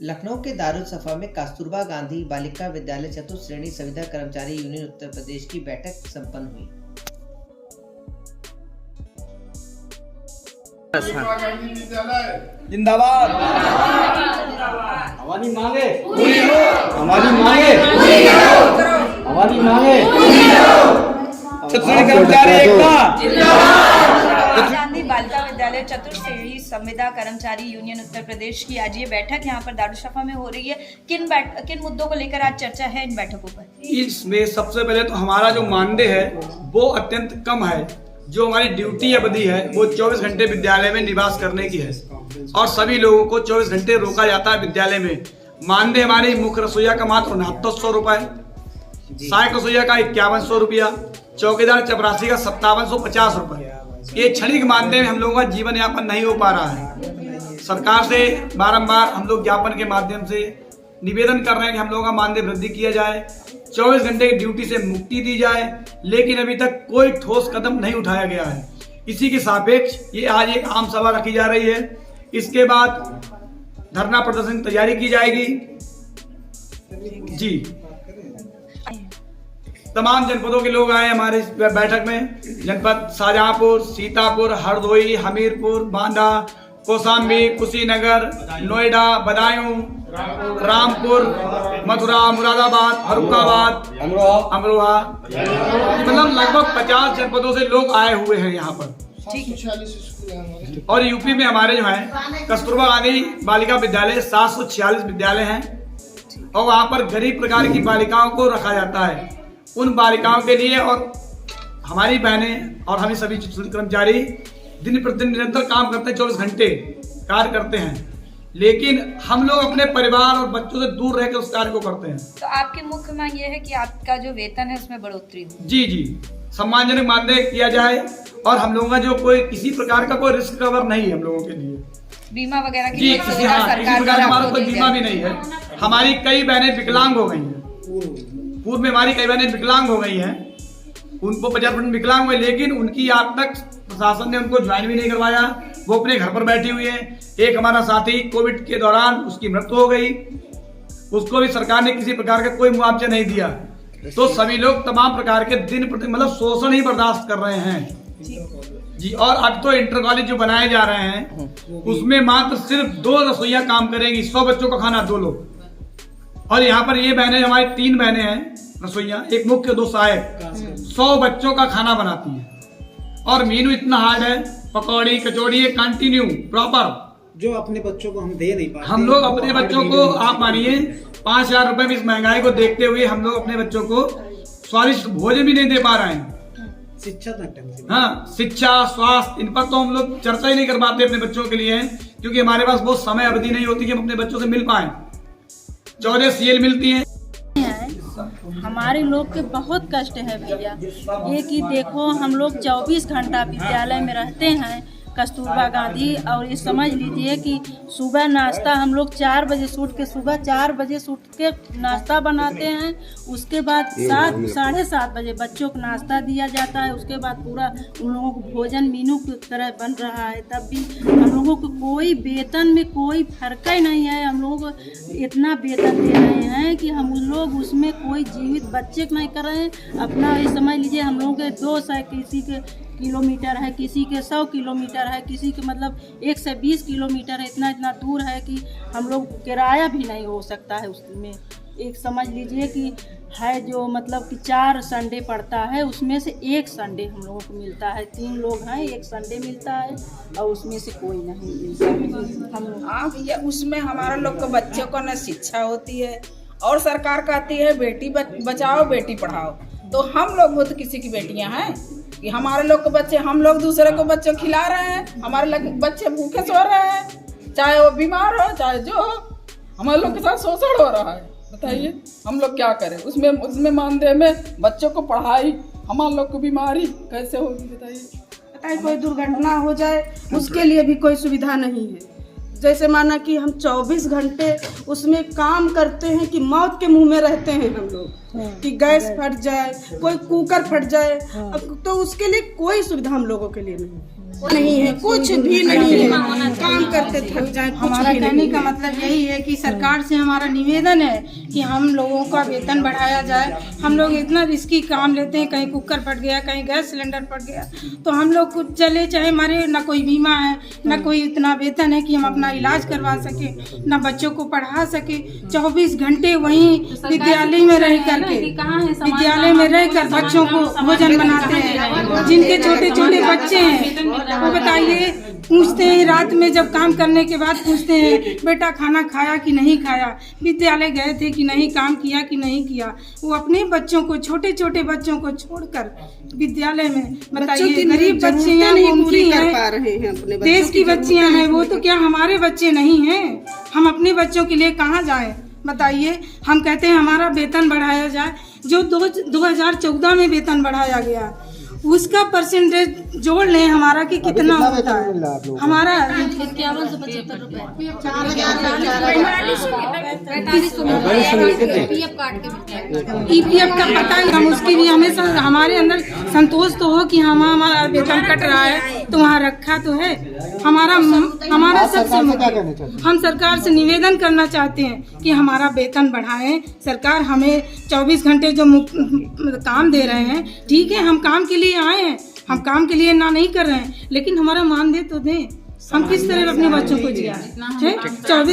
लखनऊ के दारुल सफा में कस्तूरबा गांधी बालिका विद्यालय चतुर्थ श्रेणी संविदा कर्मचारी यूनियन उत्तर प्रदेश की बैठक संपन्न हुई। जिंदाबाद। हमारी मांगे पूरी हो, हमारी मांगे पूरी हो, हमारी मांगे पूरी हो। कर्मचारी एकता जिंदाबाद। गांधी बालिका विद्यालय चतुर्थ श्रेणी संविदा कर्मचारी यूनियन उत्तर प्रदेश की आज ये बैठक यहाँ पर दारुशफा में हो रही है। किन मुद्दों को लेकर आज चर्चा है इन बैठकों पर? इसमें सबसे पहले तो हमारा जो मानदेय है वो अत्यंत कम है। जो हमारी ड्यूटी अवधि है वो 24 घंटे विद्यालय में निवास करने की है और सभी लोगों को 24 घंटे रोका जाता है विद्यालय में। मानदेय हमारी मुख्य रसोईया का मात्र 6900 रुपए, सहायक रसोईया का 5100 रुपया, चौकीदार चपरासी का 5750 रुपए। ये क्षणिक मानदेय में हम लोगों का जीवन यापन नहीं हो पा रहा है। सरकार से बारंबार हम लोग ज्ञापन के माध्यम से निवेदन कर रहे हैं कि हम लोगों का मानदेय वृद्धि किया जाए, 24 घंटे की ड्यूटी से मुक्ति दी जाए, लेकिन अभी तक कोई ठोस कदम नहीं उठाया गया है। इसी के सापेक्ष ये आज एक आम सभा रखी जा रही है। इसके बाद धरना प्रदर्शन की तैयारी की जाएगी। जी, तमाम जनपदों के लोग आए हमारे इस बैठक में। जनपद शाहजहांपुर, सीतापुर, हरदोई, हमीरपुर, बांदा, कौशाम्बी, कुशीनगर, नोएडा, बदायूं, रामपुर, मथुरा, मुरादाबाद, फरुखाबाद, अमरोहा, मतलब लगभग 50 जनपदों से लोग आए हुए हैं यहाँ पर। और यूपी में हमारे जो है कस्तूरबा गांधी बालिका विद्यालय 746 विद्यालय हैं और वहाँ पर गरीब प्रकार की बालिकाओं को रखा जाता है। उन बालिकाओं के लिए और हमारी बहनें और हमें सभी कर्मचारी दिन प्रतिदिन निरंतर काम करते हैं, 24 घंटे कार्य करते हैं, लेकिन हम लोग अपने परिवार और बच्चों से दूर रहकर उस कार्य को करते हैं। तो आपकी मुख्य मांग ये है कि आपका जो वेतन है उसमें बढ़ोतरी हो। जी जी, सम्मानजनक मानदेय किया जाए और हम लोगों का जो कोई किसी प्रकार का कोई रिस्क कवर नहीं है हम लोगों के लिए। बीमा वगैरह की जी, किसी प्रकार का हमारा कोई बीमा भी नहीं है। हमारी कई बहनें विकलांग हो गई हैं, पूर्व में हमारी कई बहनें विकलांग हो गई हैं, उनको 50% विकलांग हुए, लेकिन उनकी आज तक प्रशासन ने उनको ज्वाइन भी नहीं करवाया। वो अपने घर पर बैठी हुई है। एक हमारा साथी कोविड के दौरान उसकी मृत्यु हो गई, उसको भी सरकार ने किसी प्रकार का कोई मुआवजा नहीं दिया। तो सभी लोग तमाम प्रकार के दिन प्रति मतलब शोषण ही बर्दाश्त कर रहे हैं। जी, और अब तो इंटर कॉलेज जो बनाए जा रहे हैं उसमें मात्र सिर्फ 2 रसोइया काम करेंगी, 100 बच्चों का खाना 2 लोग। और यहाँ पर ये बहनें, हमारी 3 बहनें हैं रसोइया, एक मुख्य 2 सहायक, 100 बच्चों का खाना बनाती है। और मेनू इतना हार्ड है, पकौड़ी कचौड़ी ये कंटिन्यू प्रॉपर, जो अपने बच्चों को हम दे नहीं पाते। हम लोग अपने बच्चों को, आप मानिए 5000 रुपए में इस महंगाई को देखते हुए हम लोग अपने बच्चों को स्वादिष्ट भोजन भी नहीं दे पा रहे हैं। शिक्षा तक, हाँ, शिक्षा, स्वास्थ्य, इन पर तो हम लोग चर्चा ही नहीं कर पाते अपने बच्चों के लिए, क्योंकि हमारे पास बहुत समय अवधि नहीं होती कि हम अपने बच्चों से मिल पाए। 14 CL मिलती है। हमारे लोग के बहुत कष्ट है भैया। ये कि देखो हम लोग 24 घंटा विद्यालय में रहते हैं कस्तूरबा गांधी, और ये समझ लीजिए कि सुबह नाश्ता हम लोग 4 बजे सुबह 4 बजे उठ के नाश्ता बनाते हैं। उसके बाद 7 साढ़े 7 बजे बच्चों को नाश्ता दिया जाता है। उसके बाद पूरा उन लोगों को भोजन मीनू की तरह बन रहा है। तब भी हम लोगों को कोई वेतन में कोई फर्क ही नहीं है। हम लोगों को इतना वेतन दे रहे हैं कि हम लोग उसमें कोई जीवित बच्चे नहीं कर रहे हैं अपना। ये समझ लीजिए हम लोगों के 200 किसी के किलोमीटर है, किसी के 100 किलोमीटर है, किसी के मतलब 120 किलोमीटर है। इतना दूर है कि हम लोग किराया भी नहीं हो सकता है उसमें। एक समझ लीजिए कि है जो मतलब कि 4 संडे पड़ता है, उसमें से 1 संडे हम लोगों को मिलता है। 3 लोग हैं, 1 संडे मिलता है और उसमें से कोई नहीं मिलता हम लोग। उसमें हमारा लोग को बच्चों को न शिक्षा होती है और सरकार कहती है बेटी बचाओ बेटी पढ़ाओ। तो हम लोग वो तो किसी की बेटियां हैं कि हमारे लोग को बच्चे, हम लोग दूसरे को बच्चों खिला रहे हैं, हमारे बच्चे भूखे सो रहे हैं, चाहे वो बीमार हो चाहे जो हो, हमारे लोग के साथ शोषण हो रहा है। बताइए हम लोग क्या करें? उसमें मानदेय में बच्चों को पढ़ाई, हमारे लोग को बीमारी कैसे होगी? बताइए कोई दुर्घटना हो जाए उसके लिए भी कोई सुविधा नहीं है। जैसे माना कि हम 24 घंटे उसमें काम करते हैं कि मौत के मुंह में रहते हैं हम लोग, कि गैस फट जाए, कोई कुकर फट जाए, तो उसके लिए कोई सुविधा हम लोगों के लिए नहीं। नहीं है, कुछ भी नहीं है, काम करते थक जाए। हमारा कहने का मतलब यही है कि सरकार से हमारा निवेदन है कि हम लोगों का वेतन बढ़ाया जाए। हम लोग इतना रिस्की काम लेते हैं, कहीं कुकर फट गया, कहीं गैस सिलेंडर फट गया, तो हम लोग कुछ चले चाहे मरे, ना कोई बीमा है, ना कोई इतना वेतन है कि हम अपना इलाज करवा सके, ना बच्चों को पढ़ा सके। 24 घंटे वहीं विद्यालय में रह करके बच्चों को भोजन बनाते हैं। जिनके छोटे छोटे बच्चे हैं वो बताइए, पूछते हैं रात में जब काम करने के बाद पूछते हैं बेटा खाना खाया कि नहीं खाया, विद्यालय गए थे कि नहीं, काम किया कि नहीं किया। वो अपने बच्चों को, छोटे छोटे बच्चों को छोड़कर विद्यालय में, बताइए गरीब बच्चे हैं, पूरी कर पा रहे हैं, अपने देश की बच्चियां हैं वो, तो क्या हमारे बच्चे नहीं हैं? हम अपने बच्चों के लिए कहाँ जाएं? बताइए। हम कहते हैं हमारा वेतन बढ़ाया जाए। जो 2014 में वेतन बढ़ाया गया उसका परसेंटेज जोड़ लें हमारा कि कितना होता है। हमारा 5175 रुपए EPF का पता है, हम उसकी भी हमेशा हमारे अंदर संतोष तो हो कि हमारा वेतन कट रहा है तो वहाँ रखा तो है। हमारा सबसे हम सरकार से निवेदन करना चाहते हैं कि हमारा वेतन बढ़ाएं। सरकार हमें 24 घंटे जो काम दे रहे हैं, ठीक है, हम काम के लिए आए हैं, हम काम के लिए ना नहीं कर रहे हैं, लेकिन हमारा मानदेय तो दें। हम किस तरह अपने बच्चों को जिया 24